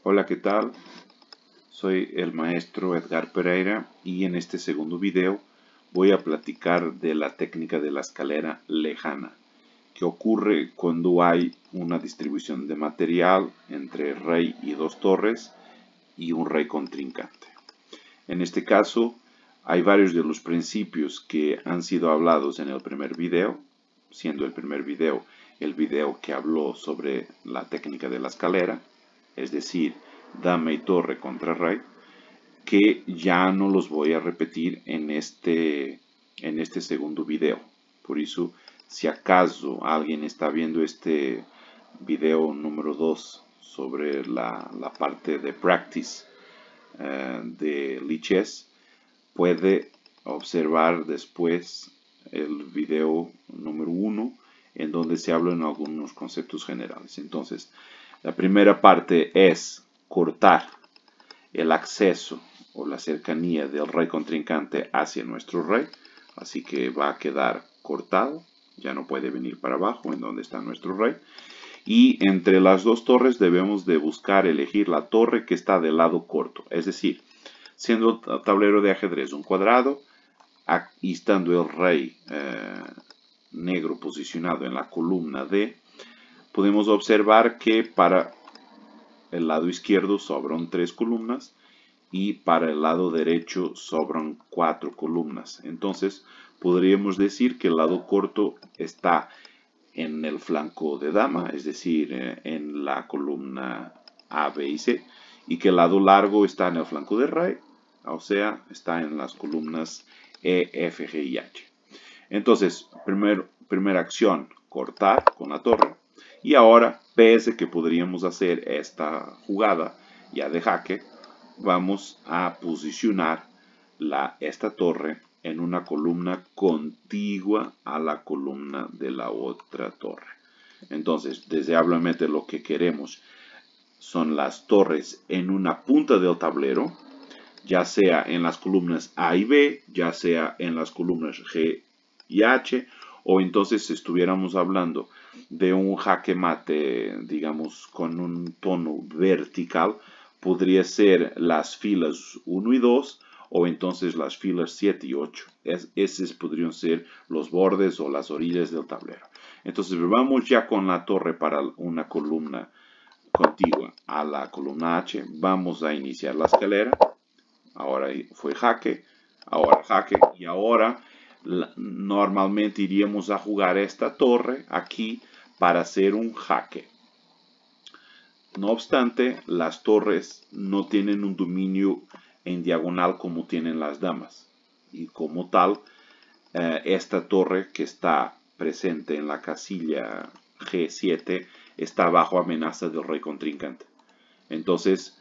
Hola, ¿qué tal? Soy el maestro Edgar Pereira y en este segundo video voy a platicar de la técnica de la escalera lejana, que ocurre cuando hay una distribución de material entre rey y dos torres y un rey contrincante. En este caso, hay varios de los principios que han sido hablados en el primer video, siendo el primer video el video que habló sobre la técnica de la escalera, es decir, dama y torre contra rey, que ya no los voy a repetir en este segundo video. Por eso, si acaso alguien está viendo este video número 2 sobre la parte de practice de Lichess, puede observar después el video número 1 en donde se hablan algunos conceptos generales. Entonces, la primera parte es cortar el acceso o la cercanía del rey contrincante hacia nuestro rey, así que va a quedar cortado, ya no puede venir para abajo en donde está nuestro rey. Y entre las dos torres debemos de buscar elegir la torre que está del lado corto, es decir, siendo el tablero de ajedrez un cuadrado y estando el rey negro posicionado en la columna D, podemos observar que para el lado izquierdo sobran 3 columnas y para el lado derecho sobran 4 columnas. Entonces podríamos decir que el lado corto está en el flanco de dama, es decir, en la columna A, B y C, y que el lado largo está en el flanco de rey, o sea, está en las columnas E, F, G y H. Entonces, primera acción, cortar con la torre. Y ahora, pese que podríamos hacer esta jugada ya de jaque, vamos a posicionar esta torre en una columna contigua a la columna de la otra torre. Entonces, deseablemente lo que queremos son las torres en una punta del tablero, ya sea en las columnas A y B, ya sea en las columnas G y H, o entonces si estuviéramos hablando de un jaque mate, digamos, con un tono vertical, podría ser las filas 1 y 2, o entonces las filas 7 y 8. Esos podrían ser los bordes o las orillas del tablero. Entonces vamos ya con la torre para una columna contigua a la columna H. Vamos a iniciar la escalera. Ahora fue jaque, ahora jaque, y ahora normalmente iríamos a jugar esta torre aquí para hacer un jaque. No obstante, las torres no tienen un dominio en diagonal como tienen las damas. Y como tal, esta torre que está presente en la casilla G7 está bajo amenaza del rey contrincante. Entonces,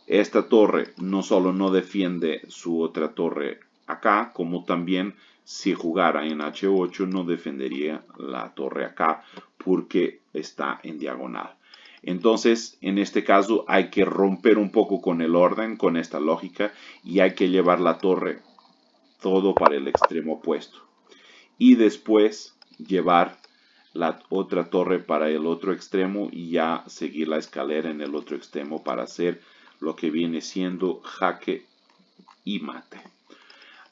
esta torre no solo no defiende su otra torre acá, como también si jugara en H8 no defendería la torre acá porque está en diagonal. Entonces, en este caso hay que romper un poco con el orden, con esta lógica, y hay que llevar la torre todo para el extremo opuesto. Y después llevar la otra torre para el otro extremo y ya seguir la escalera en el otro extremo para hacer lo que viene siendo jaque y mate.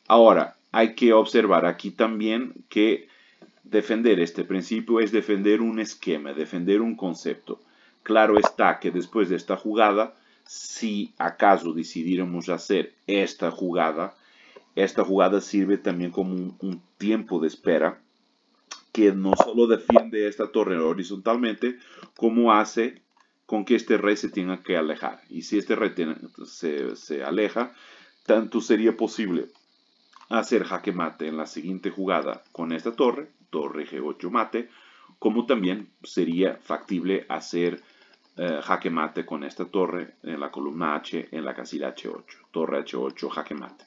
Ahora, hay que observar aquí también que defender este principio es defender un esquema, defender un concepto. Claro está que después de esta jugada, si acaso decidiéramos hacer esta jugada sirve también como un tiempo de espera que no solo defiende esta torre horizontalmente, como hace con que este rey se tenga que alejar. Y si este rey se aleja, tanto sería posible hacer jaque mate en la siguiente jugada con esta torre, torre G8 mate, como también sería factible hacer jaque mate con esta torre en la columna H en la casilla H8, torre H8 jaque mate.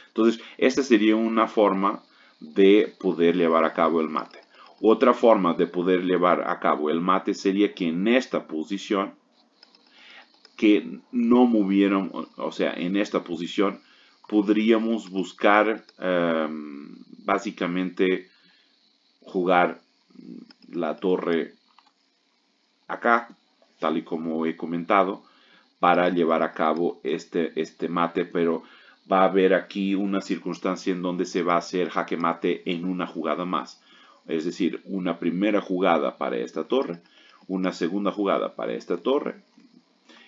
Entonces, esta sería una forma de poder llevar a cabo el mate. Otra forma de poder llevar a cabo el mate sería que en esta posición, que no movieran, o sea, en esta posición, podríamos buscar básicamente jugar la torre acá, tal y como he comentado, para llevar a cabo este mate, pero va a haber aquí una circunstancia en donde se va a hacer jaque mate en una jugada más. Es decir, una primera jugada para esta torre, una segunda jugada para esta torre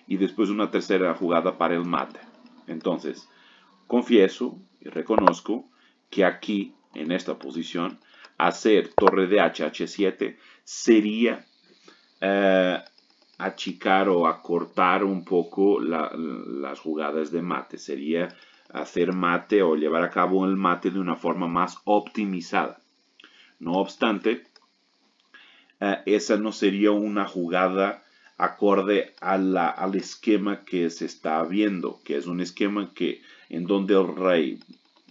y después una tercera jugada para el mate. Entonces, confieso y reconozco que aquí, en esta posición, hacer torre de H7 sería achicar o acortar un poco las jugadas de mate. Sería hacer mate o llevar a cabo el mate de una forma más optimizada. No obstante, esa no sería una jugada acorde al esquema que se está viendo, que es un esquema en donde el rey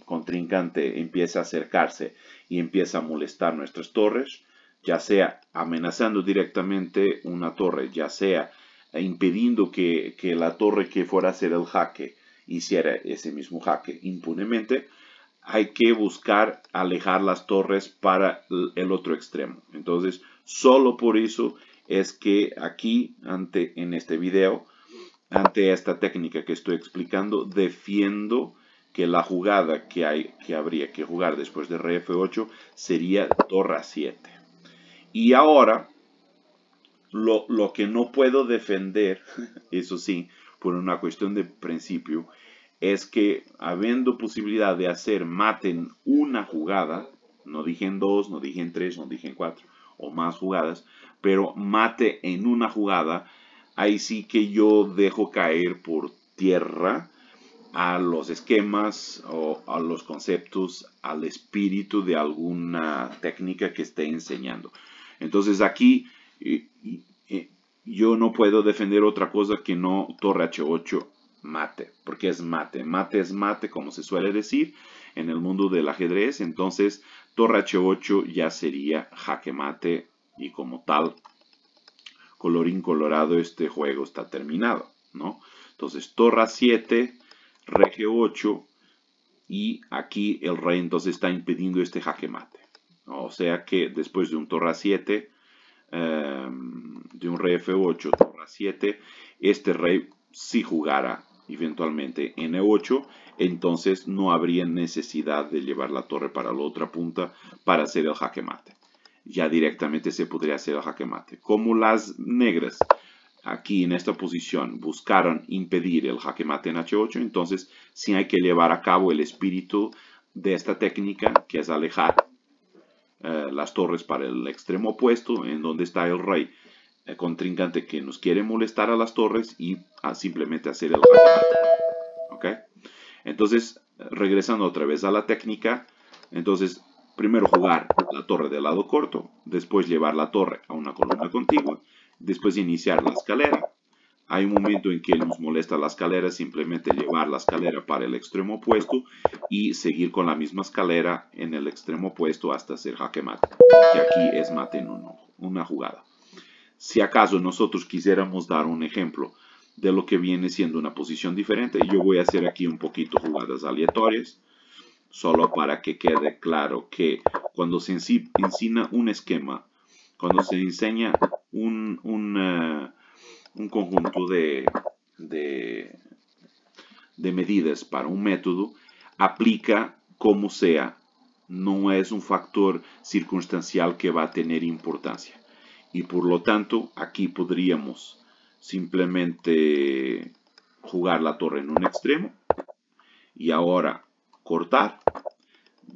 contrincante empieza a acercarse y empieza a molestar nuestras torres, ya sea amenazando directamente una torre, ya sea impidiendo que la torre que fuera a hacer el jaque hiciera ese mismo jaque impunemente. Hay que buscar alejar las torres para el otro extremo. Entonces, solo por eso es que aquí, en este video, ante esta técnica que estoy explicando, defiendo que la jugada que habría que jugar después de rey F8 sería torre A7. Y ahora, lo que no puedo defender, eso sí, por una cuestión de principio, es que habiendo posibilidad de hacer mate en una jugada, no dije en dos, no dije en tres, no dije en cuatro o más jugadas, pero mate en una jugada, ahí sí que yo dejo caer por tierra a los esquemas o a los conceptos, al espíritu de alguna técnica que esté enseñando. Entonces aquí yo no puedo defender otra cosa que no torre H8 mate, porque es mate. Mate es mate, como se suele decir en el mundo del ajedrez. Entonces, torre H8 ya sería jaque mate y como tal, colorín colorado, este juego está terminado, ¿no? Entonces, torre A7, rey G8 y aquí el rey entonces está impidiendo este jaque mate. O sea que después de un torre A7, de un rey F8, torre A7, este rey si jugara eventualmente en E8, entonces no habría necesidad de llevar la torre para la otra punta para hacer el jaque mate. Ya directamente se podría hacer el jaque mate. Como las negras aquí en esta posición buscaron impedir el jaque mate en H8, entonces sí hay que llevar a cabo el espíritu de esta técnica, que es alejar las torres para el extremo opuesto, en donde está el rey contrincante que nos quiere molestar a las torres y simplemente hacer el jaque mate. ¿Ok? Entonces, regresando otra vez a la técnica, entonces primero jugar la torre del lado corto, después llevar la torre a una columna contigua, después iniciar la escalera. Hay un momento en que nos molesta la escalera, simplemente llevar la escalera para el extremo opuesto y seguir con la misma escalera en el extremo opuesto hasta hacer jaque mate, que aquí es mate en una jugada. Si acaso nosotros quisiéramos dar un ejemplo de lo que viene siendo una posición diferente, yo voy a hacer aquí un poquito jugadas aleatorias, solo para que quede claro que cuando se enseña un esquema, cuando se enseña un conjunto de medidas para un método, aplica como sea, no es un factor circunstancial que va a tener importancia. Y por lo tanto, aquí podríamos simplemente jugar la torre en un extremo y ahora cortar.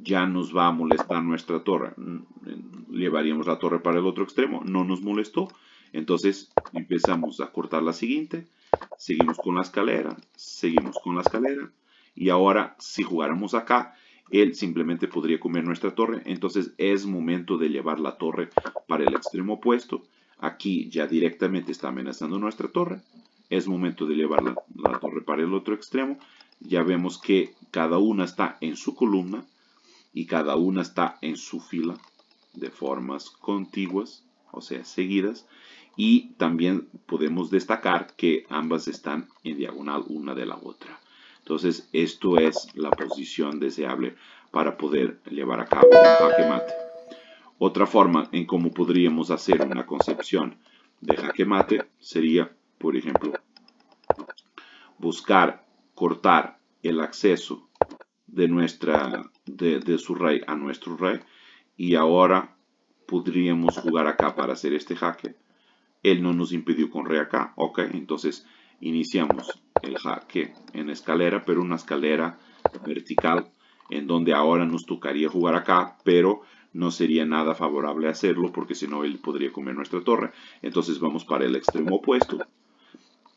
Ya nos va a molestar nuestra torre. Llevaríamos la torre para el otro extremo, no nos molestó. Entonces empezamos a cortar la siguiente, seguimos con la escalera, seguimos con la escalera. Y ahora si jugáramos acá, él simplemente podría comer nuestra torre. Entonces es momento de llevar la torre para el extremo opuesto. Aquí ya directamente está amenazando nuestra torre. Es momento de llevar la torre para el otro extremo. Ya vemos que cada una está en su columna y cada una está en su fila de formas contiguas, o sea, seguidas. Y también podemos destacar que ambas están en diagonal una de la otra. Entonces, esto es la posición deseable para poder llevar a cabo un jaque mate. Otra forma en cómo podríamos hacer una concepción de jaque mate sería, por ejemplo, buscar cortar el acceso de su rey a nuestro rey, y ahora podríamos jugar acá para hacer este jaque. Él no nos impidió con rey acá, ok, entonces iniciamos el jaque en escalera, pero una escalera vertical, en donde ahora nos tocaría jugar acá, pero no sería nada favorable hacerlo, porque si no él podría comer nuestra torre. Entonces vamos para el extremo opuesto,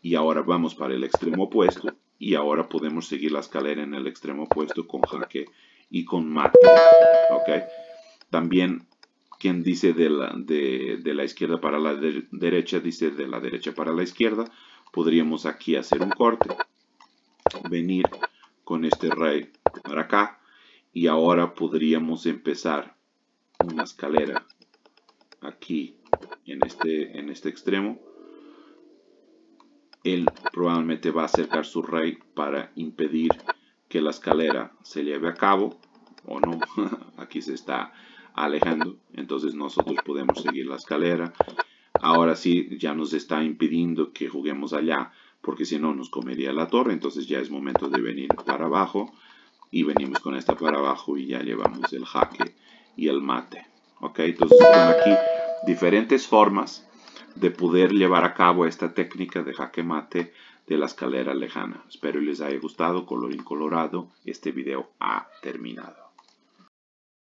y ahora vamos para el extremo opuesto, y ahora podemos seguir la escalera en el extremo opuesto con jaque y con mate, ok. También, quien dice de la izquierda para la derecha, dice de la derecha para la izquierda. Podríamos aquí hacer un corte, venir con este rey para acá, y ahora podríamos empezar una escalera aquí en este extremo. Él probablemente va a acercar su rey para impedir que la escalera se lleve a cabo, o no. Aquí se está alejando, entonces nosotros podemos seguir la escalera. Ahora sí, ya nos está impidiendo que juguemos allá, porque si no nos comería la torre. Entonces ya es momento de venir para abajo, y venimos con esta para abajo y ya llevamos el jaque y el mate. Ok, entonces son aquí diferentes formas de poder llevar a cabo esta técnica de jaque mate de la escalera lejana. Espero les haya gustado. Colorín colorado, este video ha terminado.